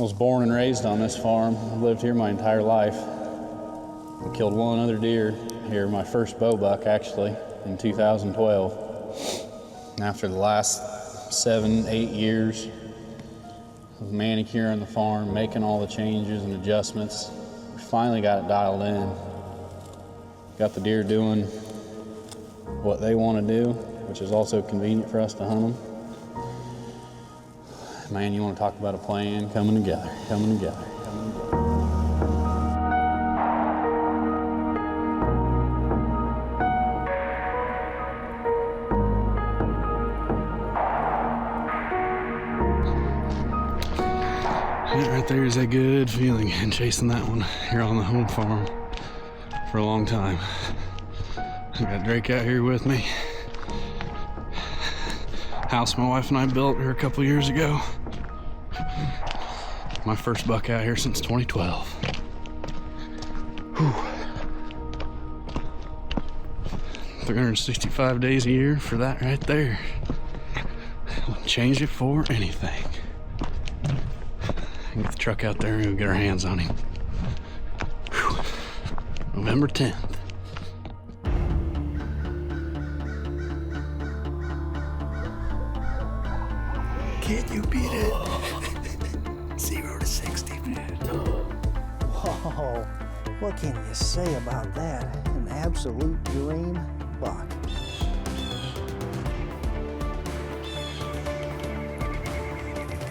was born and raised on this farm. I've lived here my entire life. I killed one other deer here, my first bow buck actually, in 2012. And after the last 7-8 years of manicuring the farm, making all the changes and adjustments, we finally got it dialed in. Got the deer doing what they want to do, which is also convenient for us to hunt them. Man, you want to talk about a plan coming together. That right there is a good feeling, and chasing that one here on the home farm for a long time. I got Drake out here with me. House my wife and I built here a couple years ago. My first buck out here since 2012. Whew. 365 days a year for that right there. Wouldn't change it for anything. Get the truck out there and we'll get our hands on him. Whew. November 10th. Can't you beat it? 0 to 60, man. Whoa, what can you say about that? An absolute dream buck.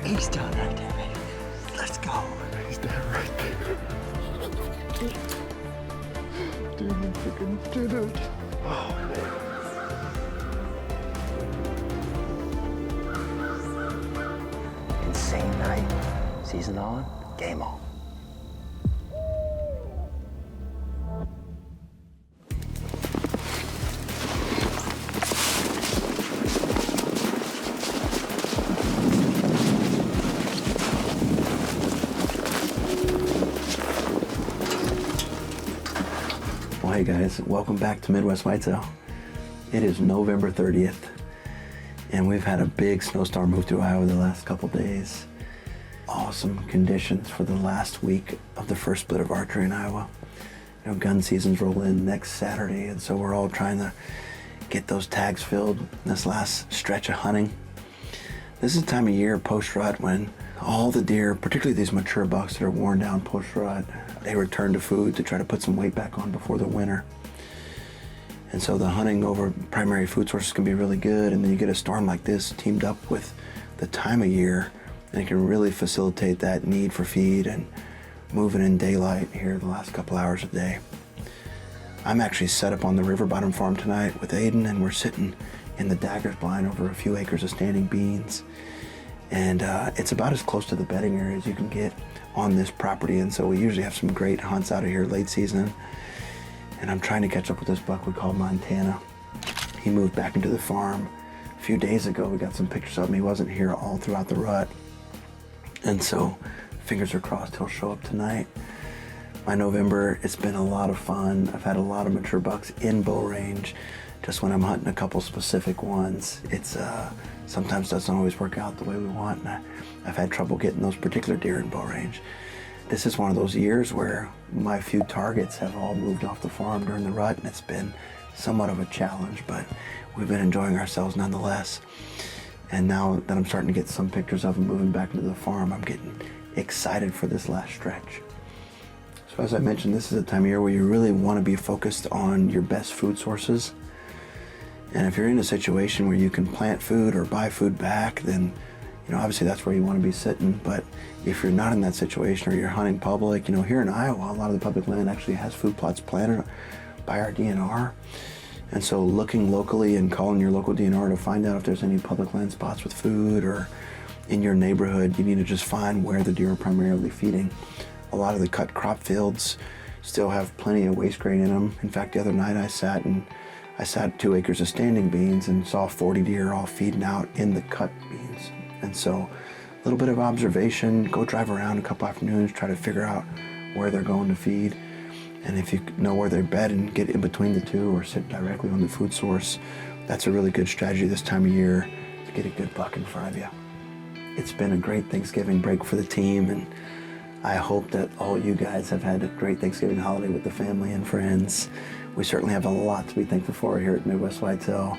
He's down right there, baby. Let's go. He's down right there. Dude, I freaking did it. Oh, Insane night. Season on, game on. Well, hey guys, welcome back to Midwest Whitetail. It is November 30th, and we've had a big snowstorm move through Iowa the last couple days. Awesome conditions for the last week of the first split of archery in Iowa. You know, gun seasons roll in next Saturday, and so we're all trying to get those tags filled in this last stretch of hunting. This is the time of year post-rut when all the deer, particularly these mature bucks that are worn down post-rut, they return to food to try to put some weight back on before the winter. And so the hunting over primary food sources can be really good, and then you get a storm like this teamed up with the time of year, and it can really facilitate that need for feed and moving in daylight here the last couple hours of day. I'm actually set up on the river bottom farm tonight with Aiden, and we're sitting in the daggers blind over a few acres of standing beans. And it's about as close to the bedding area as you can get on this property, and so we usually have some great hunts out of here late season. And I'm trying to catch up with this buck we call Montana. He moved back into the farm a few days ago. We got some pictures of him. He wasn't here all throughout the rut. And so fingers are crossed he'll show up tonight. My November, it's been a lot of fun. I've had a lot of mature bucks in bow range. Just when I'm hunting a couple specific ones, it's sometimes doesn't always work out the way we want. And I've had trouble getting those particular deer in bow range. This is one of those years where my few targets have all moved off the farm during the rut, and it's been somewhat of a challenge, but we've been enjoying ourselves nonetheless. And now that I'm starting to get some pictures of them moving back into the farm, I'm getting excited for this last stretch. So as I mentioned, this is a time of year where you really want to be focused on your best food sources. And if you're in a situation where you can plant food or buy food back, then obviously that's where you want to be sitting. But if you're not in that situation or you're hunting public, here in Iowa, a lot of the public land actually has food plots planted by our DNR. And so looking locally and calling your local DNR to find out if there's any public land spots with food, or in your neighborhood, you need to just find where the deer are primarily feeding. A lot of the cut crop fields still have plenty of waste grain in them. In fact, the other night I sat 2 acres of standing beans and saw 40 deer all feeding out in the cut beans. And so a little bit of observation, go drive around a couple afternoons, try to figure out where they're going to feed. And if you know where they're bedding, get in between the two or sit directly on the food source. That's a really good strategy this time of year to get a good buck in front of you. It's been a great Thanksgiving break for the team, and I hope that all you guys have had a great Thanksgiving holiday with the family and friends. We certainly have a lot to be thankful for here at Midwest Whitetail,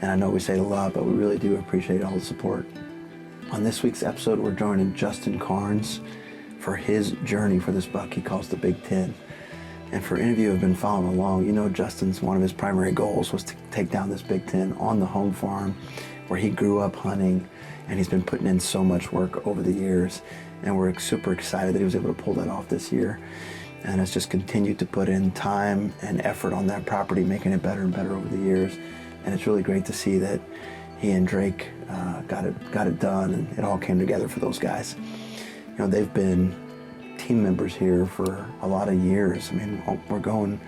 and I know we say it a lot, but we really do appreciate all the support. On this week's episode, we're joining Justin Carnes for his journey for this buck he calls the Big Ten. And for any of you who have been following along, you know Justin's one of his primary goals was to take down this Big Ten on the home farm where he grew up hunting, and he's been putting in so much work over the years. And we're super excited that he was able to pull that off this year, and has just continued to put in time and effort on that property, making it better and better over the years. And it's really great to see that he and Drake got it done, and it all came together for those guys. You know, they've been team members here for a lot of years. I mean, we're going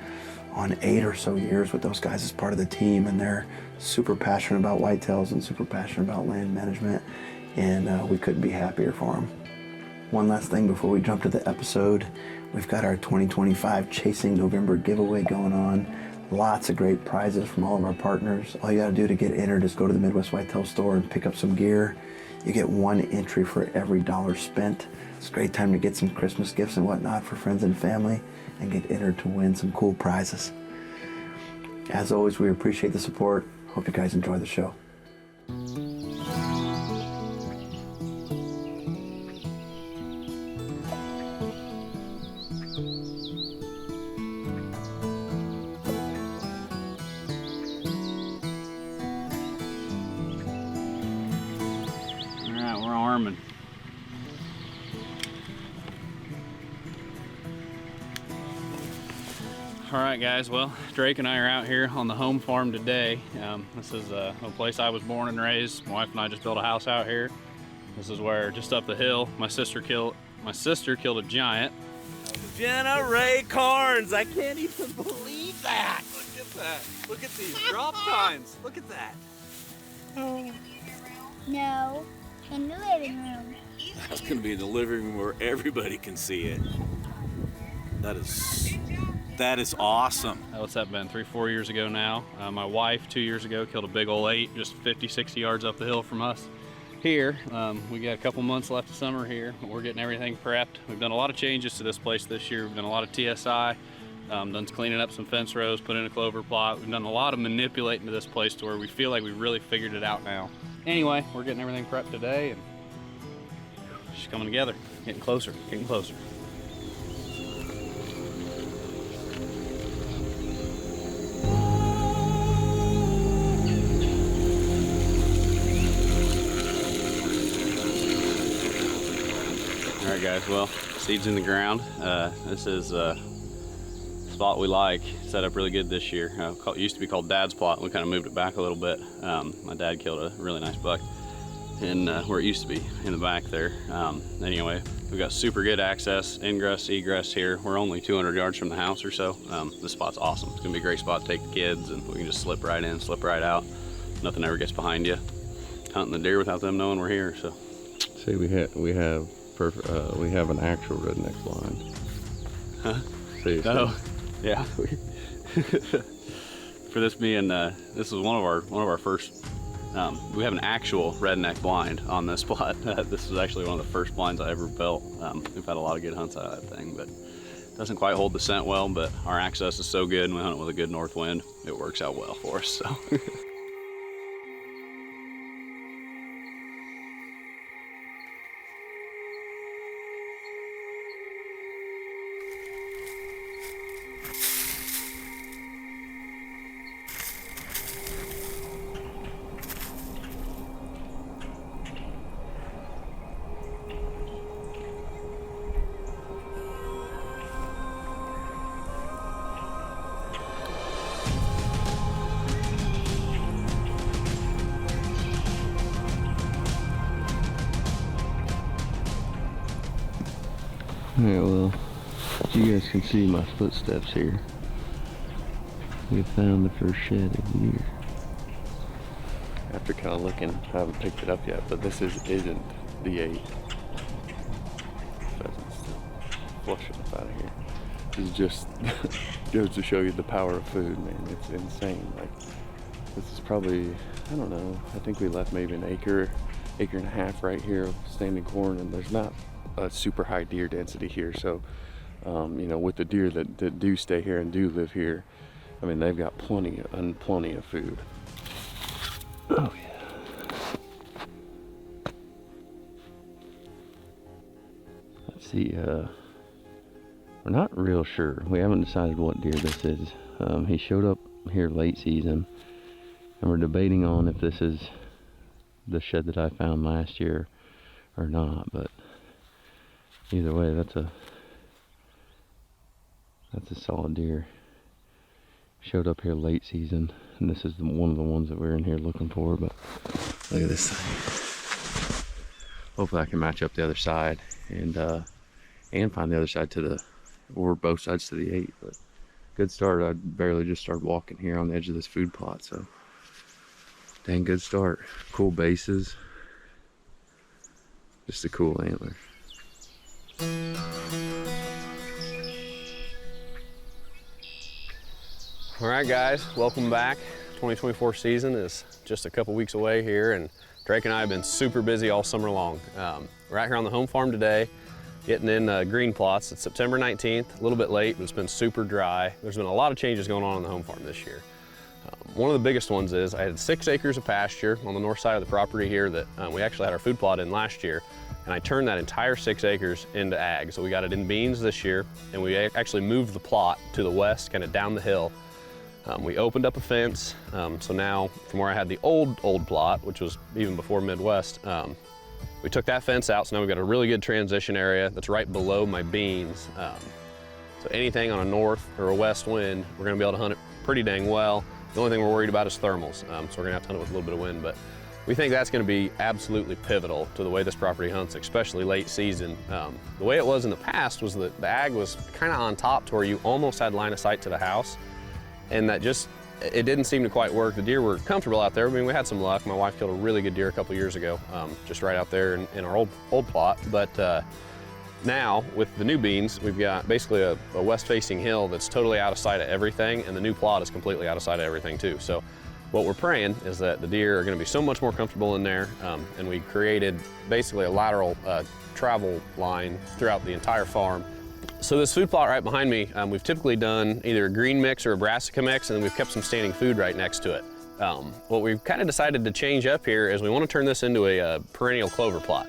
on 8 or so years with those guys as part of the team, and they're super passionate about whitetails and super passionate about land management, and we couldn't be happier for them. One last thing before we jump to the episode, we've got our 2025 Chasing November giveaway going on. Lots of great prizes from all of our partners. All you gotta do to get entered is go to the Midwest Whitetail store and pick up some gear. You get 1 entry for every $1 spent. It's a great time to get some Christmas gifts and whatnot for friends and family and get entered to win some cool prizes. As always, we appreciate the support. Hope you guys enjoy the show. All right, guys, well, Drake and I are out here on the home farm today. This is a place I was born and raised. My wife and I just built a house out here. This is where, just up the hill, my sister killed a giant. Jenna Ray Carnes, I can't even believe that. Look at that. Look at these drop times. Look at that. No, in the living room. That's gonna be in the living room where everybody can see it. That is awesome. What's that been, 3-4 years ago now? My wife, 2 years ago, killed a big old 8, just 50-60 yards up the hill from us here. We got a couple months left of summer here, but we're getting everything prepped. We've done a lot of changes to this place this year. We've done a lot of TSI, done cleaning up some fence rows, put in a clover plot. We've done a lot of manipulating to this place to where we feel like we really figured it out now. Anyway, we're getting everything prepped today, and it's just coming together, getting closer, getting closer. All right, guys, well, seeds in the ground. This is a spot we like, set up really good this year. It used to be called Dad's Plot. We kind of moved it back a little bit. My dad killed a really nice buck in where it used to be, in the back there. Anyway, we've got super good access, ingress, egress here. We're only 200 yards from the house or so. This spot's awesome. It's gonna be a great spot to take the kids, and we can just slip right in, slip right out. Nothing ever gets behind you. Hunting the deer without them knowing we're here, so. See, we have an actual redneck blind. Huh? See, Oh, yeah. For this being, this is one of our first. We have an actual redneck blind on this plot. This is actually one of the first blinds I ever built. We've had a lot of good hunts out of that thing, but it doesn't quite hold the scent well. But our access is so good, and we hunt it with a good north wind. It works out well for us. So. Alright, well, you guys can see my footsteps here. We found the first shed of the year. After kind of looking, I haven't picked it up yet, but this isn't the 8. Pheasant's still flushing up out of here. This is just goes to show you the power of food, man. It's insane. Like, this is probably, I don't know, I think we left maybe an acre acre and a half right here of standing corn, and there's not a super high deer density here. So, you know, with the deer that do stay here and do live here, I mean, they've got plenty of food. Oh yeah. Let's see, we're not real sure. We haven't decided what deer this is. He showed up here late season, and we're debating on if this is the shed that I found last year or not, but either way, that's a solid deer. Showed up here late season, and this is one of the ones that we're in here looking for. But look at this thing. Hopefully I can match up the other side and find the other side to the, or both sides to the 8. But good start. I barely just started walking here on the edge of this food plot, so dang good start. Cool bases. Just a cool antler. All right, guys, welcome back. 2024 season is just a couple weeks away here, and Drake and I have been super busy all summer long. We're out here on the home farm today, getting in green plots. It's September 19th, a little bit late, but it's been super dry. There's been a lot of changes going on the home farm this year. One of the biggest ones is I had 6 acres of pasture on the north side of the property here that we actually had our food plot in last year, and I turned that entire 6 acres into ag. So we got it in beans this year, and we actually moved the plot to the west, kind of down the hill. We opened up a fence, so now from where I had the old plot, which was even before Midwest, we took that fence out, so now we've got a really good transition area that's right below my beans. So anything on a north or a west wind, we're gonna be able to hunt it pretty dang well. The only thing we're worried about is thermals, so we're gonna have to hunt it with a little bit of wind, but we think that's gonna be absolutely pivotal to the way this property hunts, especially late season. The way it was in the past was that the ag was kind of on top to where you almost had line of sight to the house. And that just, it didn't seem to quite work. The deer were comfortable out there. I mean, we had some luck. My wife killed a really good deer a couple years ago, just right out there in our old plot. But now, with the new beans, we've got basically a west-facing hill that's totally out of sight of everything, and the new plot is completely out of sight of everything too. So what we're praying is that the deer are gonna be so much more comfortable in there, and we created basically a lateral travel line throughout the entire farm. So this food plot right behind me, we've typically done either a green mix or a brassica mix, and then we've kept some standing food right next to it. What we've kind of decided to change up here is we want to turn this into a perennial clover plot.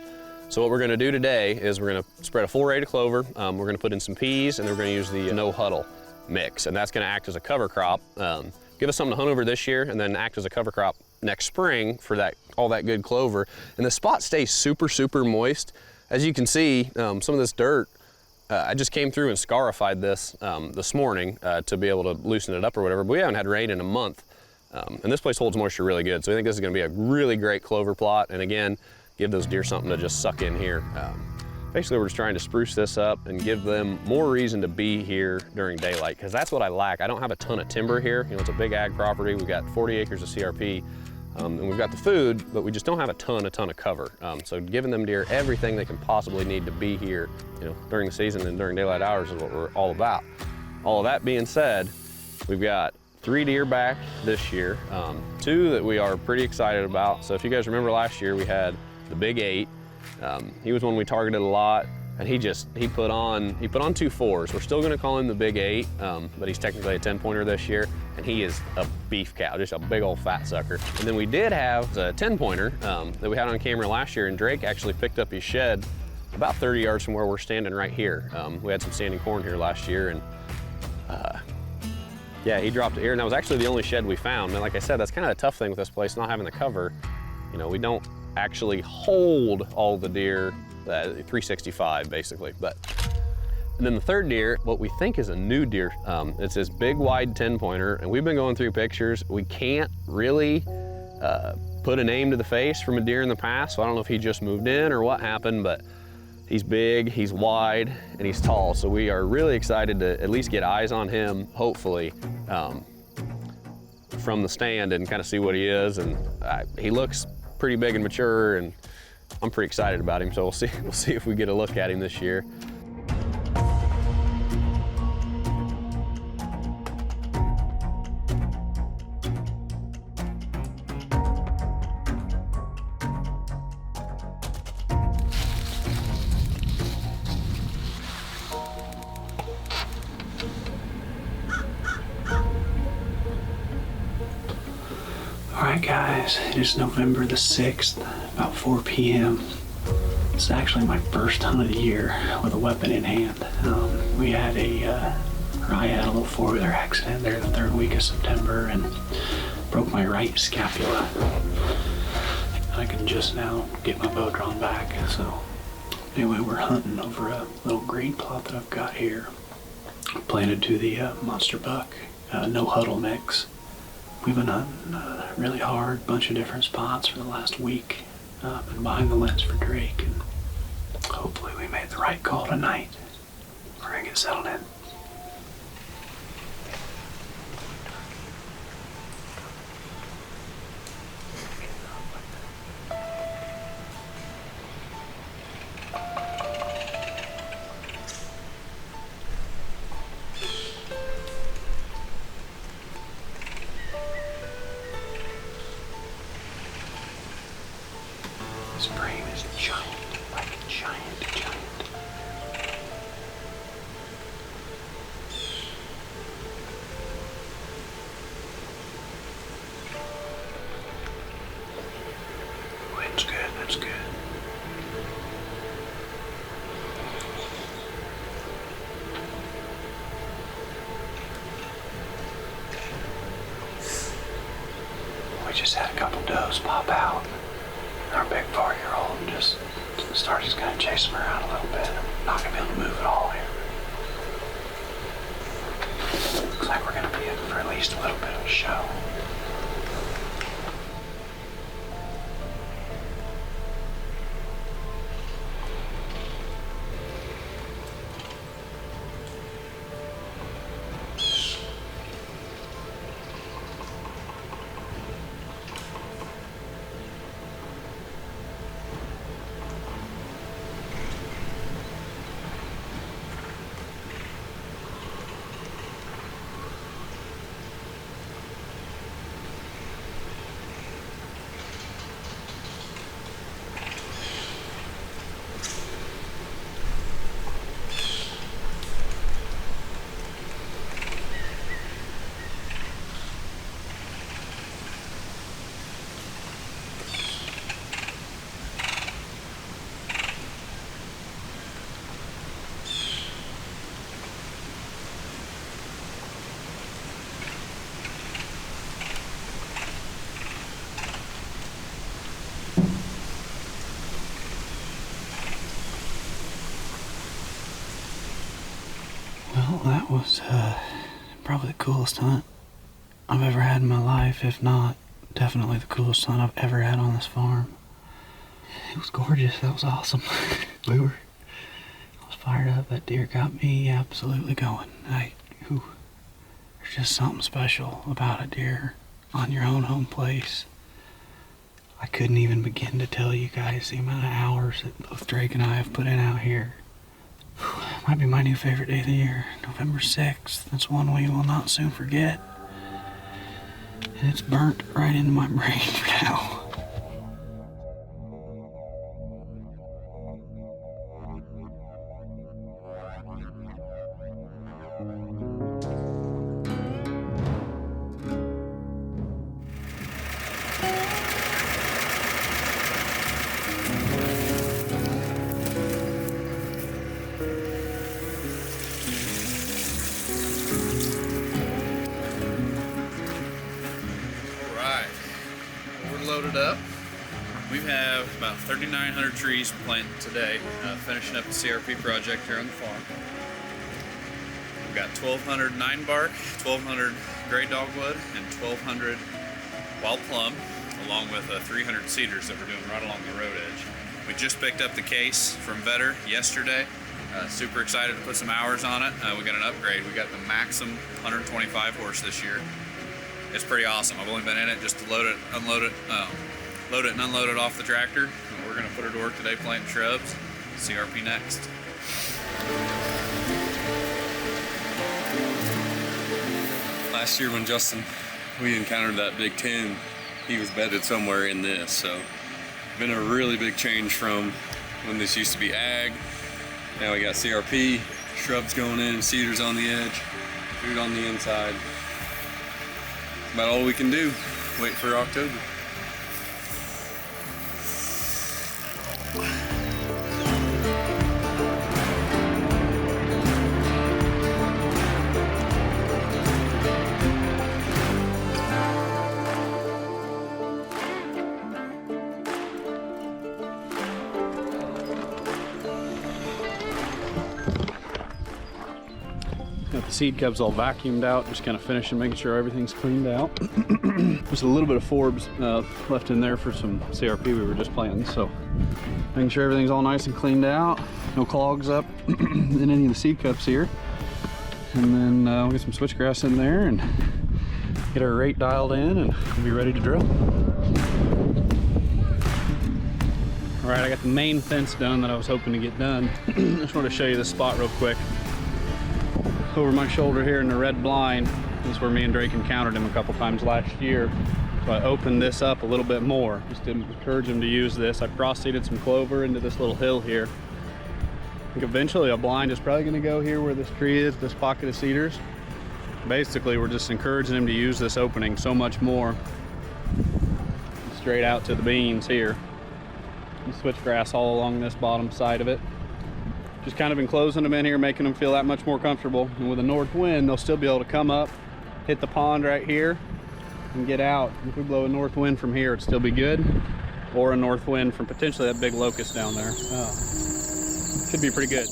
So what we're going to do today is we're going to spread a full rate of clover, we're going to put in some peas, and then we're going to use the no huddle mix, and that's going to act as a cover crop, give us something to hunt over this year, and then act as a cover crop next spring for all that good clover. And the spot stays super, super moist. As you can see, some of this dirt, I just came through and scarified this morning to be able to loosen it up or whatever, but we haven't had rain in a month. And this place holds moisture really good, so I think this is gonna be a really great clover plot, and again, give those deer something to just suck in here. Basically, we're just trying to spruce this up and give them more reason to be here during daylight, because that's what I lack. I don't have a ton of timber here. You know, it's a big ag property. We've got 40 acres of CRP. And we've got the food, but we just don't have a ton of cover. So giving them deer everything they can possibly need to be here, you know, during the season and during daylight hours is what we're all about. All of that being said, we've got 3 deer back this year, 2 that we are pretty excited about. So if you guys remember last year, we had the big 8. He was one we targeted a lot, and he put on 2 4s. We're still gonna call him the big 8, but he's technically a 10-pointer this year, and he is a beef cow, just a big old fat sucker. And then we did have a 10-pointer that we had on camera last year, and Drake actually picked up his shed about 30 yards from where we're standing right here. We had some standing corn here last year, and yeah, he dropped it here, and that was actually the only shed we found. And like I said, that's kind of a tough thing with this place, not having the cover. You know, we don't actually hold all the deer, 365 basically, but. And then the third deer, what we think is a new deer. It's this big wide 10-pointer, and we've been going through pictures. We can't really put a name to the face from a deer in the past, so I don't know if he just moved in or what happened, but he's big, he's wide, and he's tall. So we are really excited to at least get eyes on him, hopefully, from the stand and kind of see what he is. And he looks pretty big and mature, and I'm pretty excited about him. So we'll see if we get a look at him this year. Alright guys, it is November the 6th, about 4 p.m. It's actually my first hunt of the year with a weapon in hand. I had a little four-wheeler accident there the third week of September and broke my right scapula. I can just now get my bow drawn back, so anyway, we're hunting over a little green plot that I've got here, planted to the monster buck, no huddle mix. We've been hunting really hard, bunch of different spots for the last week. Been behind the lens for Drake, and hopefully we made the right call tonight. We're gonna get settled in. This frame is giant, like giant. Wind's good, that's good. We just had a couple does pop out. Our big 4-year-old just started kind of chasing her around a little bit. Not gonna be able to move at all here. Looks like we're gonna be in for at least a little bit of a show. Well, that was probably the coolest hunt I've ever had in my life, if not definitely the coolest hunt I've ever had on this farm. It was gorgeous. That was awesome. I was fired up. That deer got me absolutely going. There's just something special about a deer on your own home place. I couldn't even begin to tell you guys the amount of hours that both Drake and I have put in out here. Might be my new favorite day of the year, November 6th. That's one we will not soon forget. And it's burnt right into my brain now. Loaded up. We have about 3,900 trees planted today, finishing up the CRP project here on the farm. We've got 1,200 9 bark, 1,200 gray dogwood, and 1,200 wild plum, along with 300 cedars that we're doing right along the road edge. We just picked up the case from Vetter yesterday. Super excited to put some hours on it. We got an upgrade. We got the Maxim 125 horse this year. It's pretty awesome. I've only been in it just to load it and unload it off the tractor. And we're gonna put her to work today planting shrubs. CRP next. Last year when we encountered that big 10, he was bedded somewhere in this, so been a really big change from when this used to be ag. Now we got CRP, shrubs going in, cedars on the edge, food on the inside. About all we can do. Wait for October. Got the seed cubs all vacuumed out, just kind of finishing making sure everything's cleaned out. Just a little bit of forbs left in there for some CRP we were just planting, so making sure everything's all nice and cleaned out, no clogs up in any of the seed cups here. And then we'll get some switchgrass in there and get our rate dialed in, and we'll be ready to drill. All right, I got the main fence done that I was hoping to get done. Just wanted to show you this spot real quick. Over my shoulder here in the red blind, this is where me and Drake encountered him a couple times last year. So I opened this up a little bit more, just to encourage him to use this. I cross-seeded some clover into this little hill here. I think eventually a blind is probably gonna go here where this tree is, this pocket of cedars. Basically, we're just encouraging him to use this opening so much more. Straight out to the beans here. And switchgrass all along this bottom side of it. Just kind of enclosing them in here, making them feel that much more comfortable. And with a north wind, they'll still be able to come up, hit the pond right here, and get out. If we blow a north wind from here, it'd still be good. Or a north wind from potentially that big locust down there. Should be pretty good.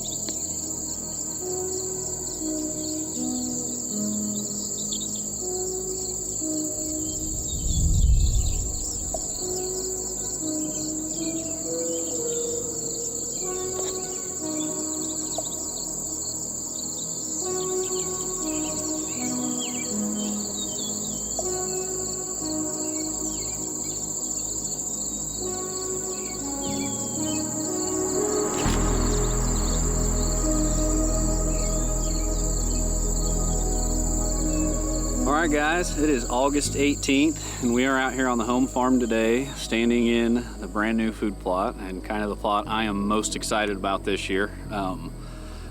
Alright guys, it is August 18th and we are out here on the home farm today, standing in the brand new food plot, and kind of the plot I am most excited about this year.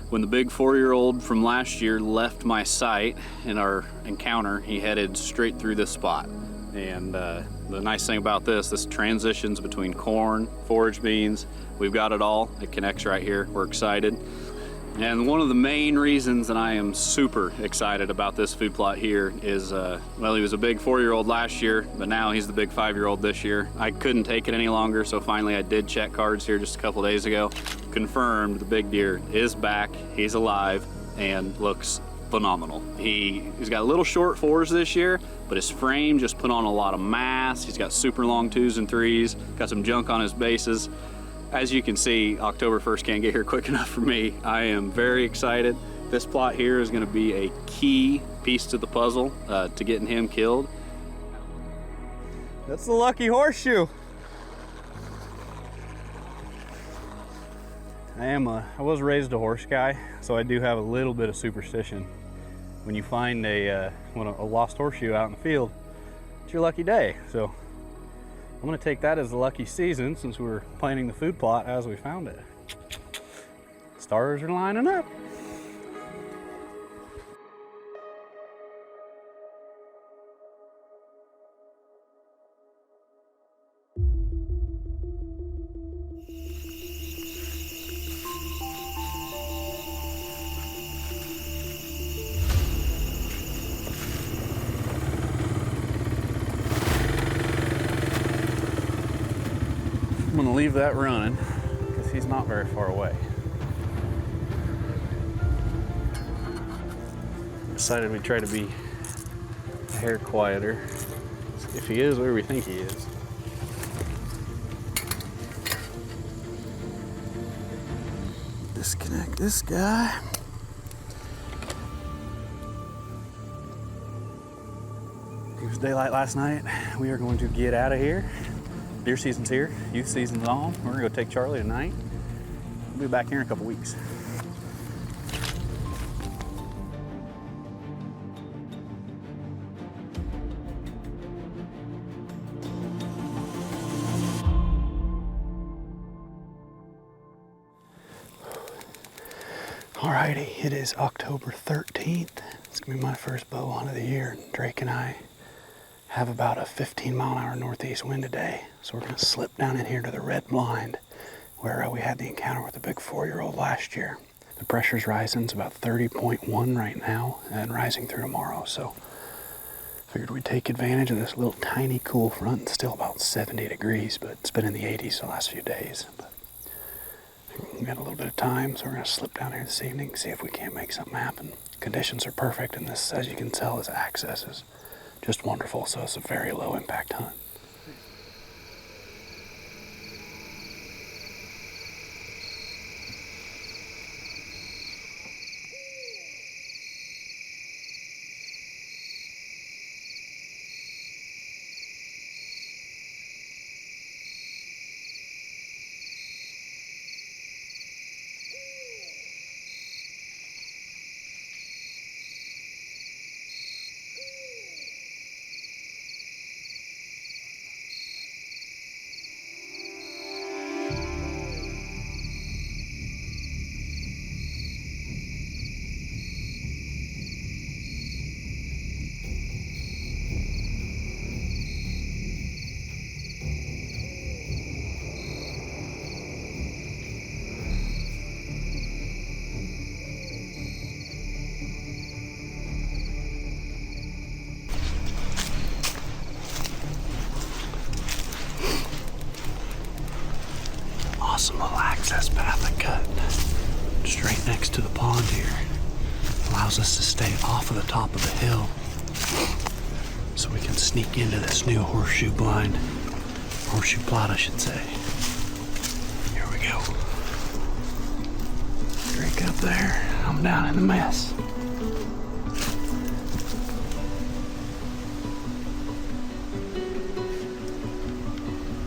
When the big 4-year-old from last year left my site in our encounter, he headed straight through this spot. And the nice thing about this transitions between corn, forage beans, we've got it all. It connects right here, we're excited. And one of the main reasons that I am super excited about this food plot here is, well, he was a big 4-year-old last year, but now he's the big 5-year-old this year. I couldn't take it any longer, so finally I did check cards here just a couple days ago. Confirmed the big deer is back, he's alive, and looks phenomenal. He's got little short 4s this year, but his frame just put on a lot of mass. He's got super long 2s and 3s, got some junk on his bases. As you can see, October 1st can't get here quick enough for me. I am very excited. This plot here is going to be a key piece to the puzzle to getting him killed. That's the lucky horseshoe. I was raised a horse guy, so I do have a little bit of superstition. When you find a lost horseshoe out in the field, it's your lucky day. So I'm gonna take that as a lucky season, since we were planning the food plot as we found it. Stars are lining up. I'm gonna leave that running because he's not very far away. Decided we'd try to be a hair quieter. If he is where we think he is. Disconnect this guy. It was daylight last night. We are going to get out of here. Deer season's here, youth season's on. We're gonna go take Charlie tonight. We'll be back here in a couple weeks. Alrighty, it is October 13th. It's gonna be my first bow hunt of the year. Drake and I have about a 15-mile-an-hour northeast wind today. So we're going to slip down in here to the red blind where we had the encounter with the big 4-year-old last year. The pressure's rising. It's about 30.1 right now and rising through tomorrow. So figured we'd take advantage of this little tiny cool front. It's still about 70 degrees, but it's been in the 80s the last few days. But we got a little bit of time, so we're going to slip down here this evening, see if we can't make something happen. Conditions are perfect, and this, as you can tell, is access is just wonderful, so it's a very low impact hunt. Awesome little access path I cut straight next to the pond here. Allows us to stay off of the top of the hill so we can sneak into this new horseshoe plot, I should say. Here we go. Drake up there. I'm down in the mess.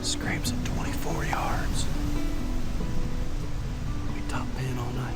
Scrapes at 24 yards. We top pin all night.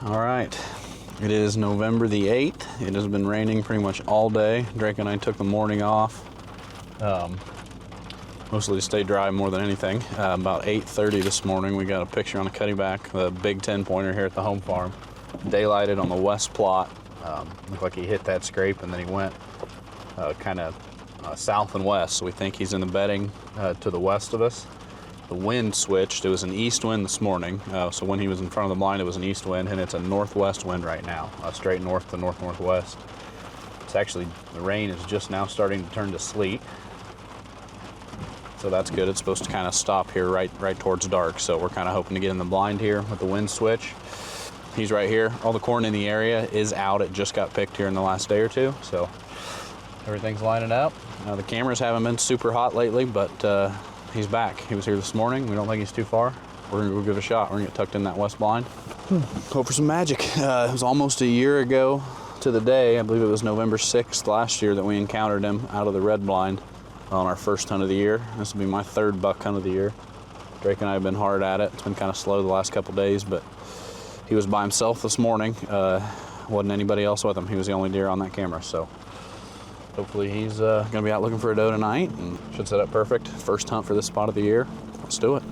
All right, it is November the 8th. It has been raining pretty much all day. Drake and I took the morning off, mostly to stay dry more than anything. About 8:30 this morning, we got a picture on a cutting back, the big 10-pointer here at the home farm. Daylighted on the west plot. Looked like he hit that scrape and then he went kind of south and west, so we think he's in the bedding to the west of us. The wind switched. It was an east wind this morning, so when he was in front of the blind, it was an east wind, and it's a northwest wind right now, straight north to north-northwest. It's actually, the rain is just now starting to turn to sleet, so that's good. It's supposed to kind of stop here right towards dark, so we're kind of hoping to get in the blind here with the wind switch. He's right here. All the corn in the area is out. It just got picked here in the last day or two, so everything's lining up. The cameras haven't been super hot lately, but he's back. He was here this morning. We don't think he's too far. We're gonna go give it a shot. We're gonna get tucked in that west blind. Hope for some magic. It was almost a year ago to the day. I believe it was November 6th last year that we encountered him out of the red blind on our first hunt of the year. This will be my third buck hunt of the year. Drake and I have been hard at it. It's been kind of slow the last couple days, but he was by himself this morning. Wasn't anybody else with him. He was the only deer on that camera, so hopefully he's gonna be out looking for a doe tonight and should set up perfect. First hunt for this spot of the year. Let's do it.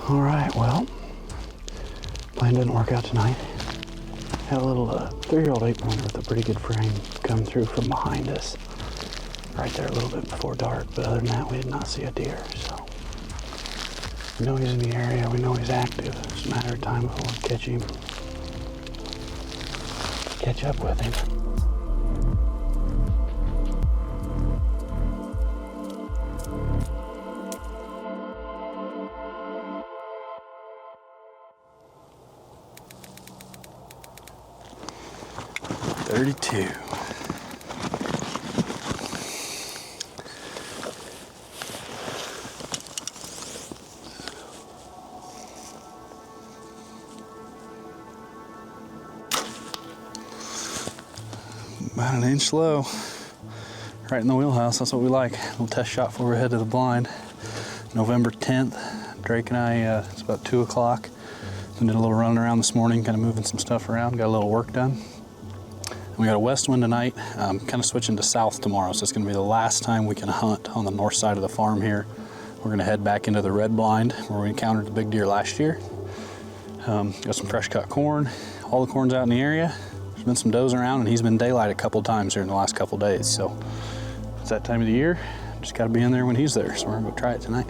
All right, well, plan didn't work out tonight. Had a little 3-year-old 8-pointer with a pretty good frame come through from behind us. Right there a little bit before dark, but other than that, we did not see a deer, so. We know he's in the area, we know he's active. It's a matter of time before we catch him. Catch up with him. About an inch low. Right in the wheelhouse, that's what we like. A little test shot before we head to the blind. November 10th, Drake and I, it's about 2 o'clock. We did a little running around this morning, kind of moving some stuff around, got a little work done. And we got a west wind tonight, kind of switching to south tomorrow, so it's gonna be the last time we can hunt on the north side of the farm here. We're gonna head back into the red blind where we encountered the big deer last year. Got some fresh cut corn. All the corn's out in the area. There's been some does around, and he's been daylight a couple times here in the last couple days, so it's that time of the year. Just gotta be in there when he's there, so we're gonna go try it tonight.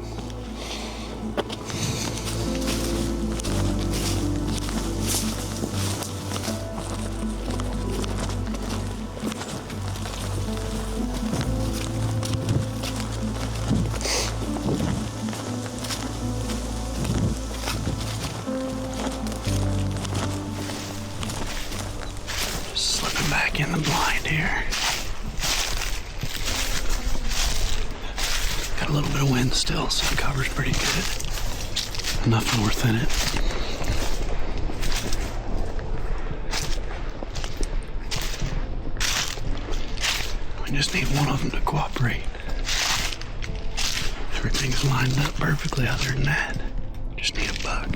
Slipping back in the blind here. Got a little bit of wind still, so the cover's pretty good. Enough north in it. We just need one of them to cooperate. Everything's lined up perfectly other than that. Just need a buck.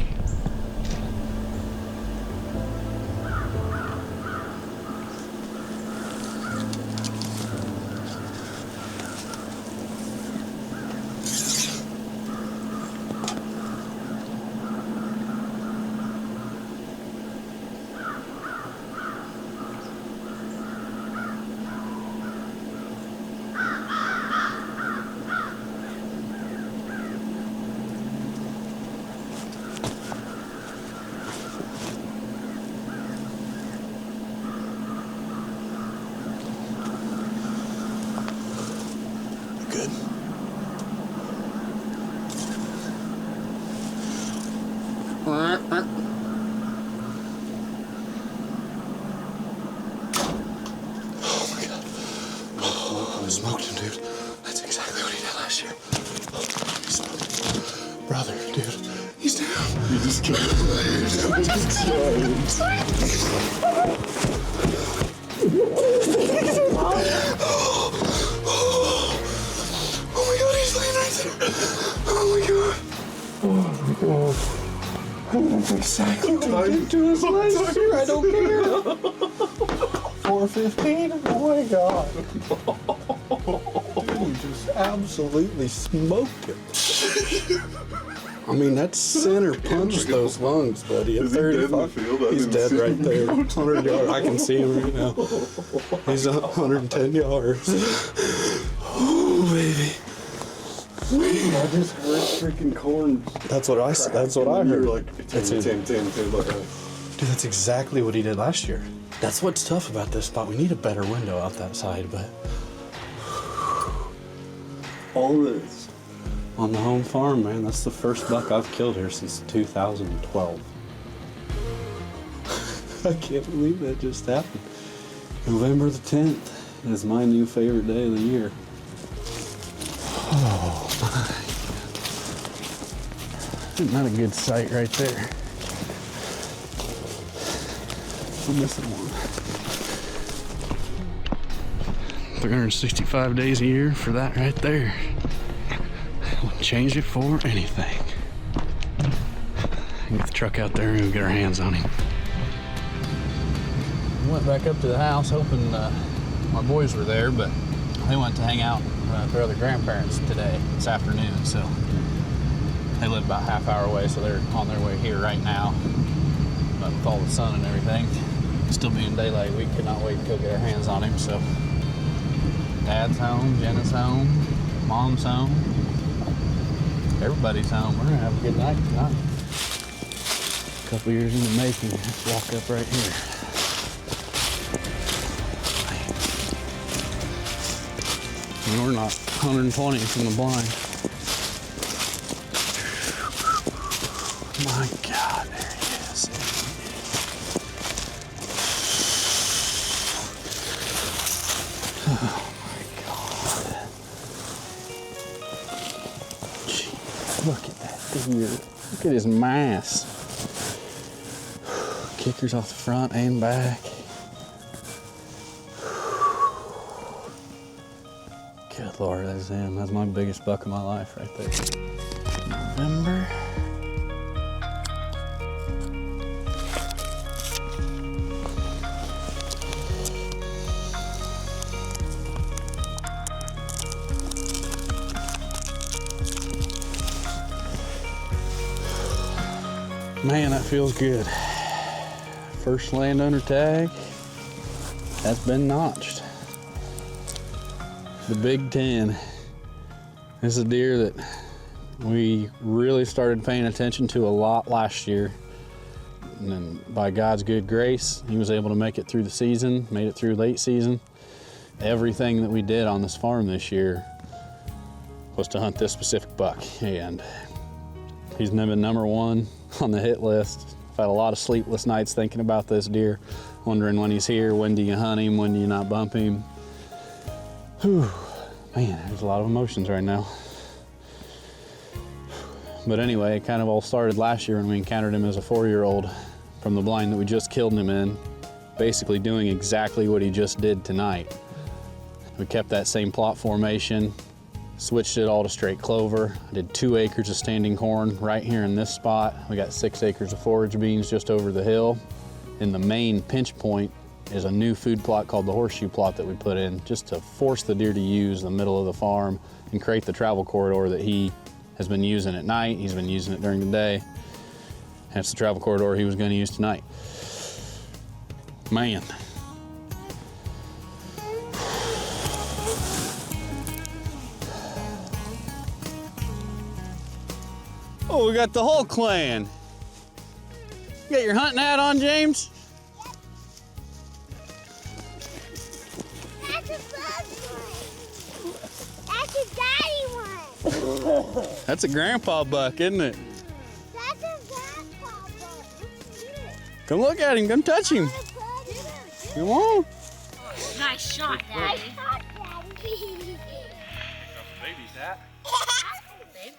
Good. Oh my God. Oh, I smoked him, dude. That's exactly what he did last year. He smoked him. Brother, dude. He's down. You just killed him. Oh my God, he's laying right there. Oh my God. Oh my God. That's exactly what he did to us last year. I don't care. 415? Oh my God. You just absolutely smoked him. I mean, that center punched those lungs, buddy. At 35, he's dead right there. 100 yards. I can see him right now. He's 110 yards. Oh, baby. I just heard freaking corn. That's what I heard. Like, Tim. Dude, that's exactly what he did last year. That's what's tough about this spot. We need a better window out that side, but All this. on the home farm, man, that's the first buck I've killed here since 2012. I can't believe that just happened. November the 10th is my new favorite day of the year. Oh my. Isn't that a good sight right there? I'm missing one. 365 days a year for that right there. Wouldn't change it for anything. Get the truck out there and we'll get our hands on him. Went back up to the house hoping my boys were there, but they went to hang out with their other grandparents this afternoon, so They live about a half hour away, so they're on their way here right now. But with all the sun and everything, still being daylight, we could not wait to go get our hands on him. So Dad's home, Jenna's home, Mom's home, everybody's home. We're gonna have a good night tonight. A couple years in the making. Let's walk up right here. And we're not 120 from the blind. My God, there he is. Oh my God. Gee, look at that deer. Look at his mass. Kickers off the front and back. Good Lord, that's him. That's my biggest buck of my life right there. November. Man, that feels good. First landowner tag has been notched. The Big 10. This is a deer that we really started paying attention to a lot last year. And then by God's good grace, he was able to make it through the season, made it through late season. Everything that we did on this farm this year was to hunt this specific buck. And he's been number one on the hit list. I've had a lot of sleepless nights thinking about this deer, wondering when he's here, when do you hunt him, when do you not bump him. Whew. Man, there's a lot of emotions right now. But anyway, it kind of all started last year when we encountered him as a 4-year-old from the blind that we just killed him in, basically doing exactly what he just did tonight. We kept that same plot formation, switched it all to straight clover. I did 2 acres of standing corn right here in this spot. We got 6 acres of forage beans just over the hill. In the main pinch point is a new food plot called the horseshoe plot that we put in just to force the deer to use the middle of the farm and create the travel corridor that he has been using at night. He's been using it during the day. That's the travel corridor he was going to use tonight. Man. Oh, we got the whole clan. You got your hunting hat on, James? That's a bug one. That's a daddy one. That's a grandpa buck, isn't it? That's a grandpa bug. Come look at him, come touch him. Come on. Nice shot, Daddy. Nice shot, Daddy. Baby's hat. Babe.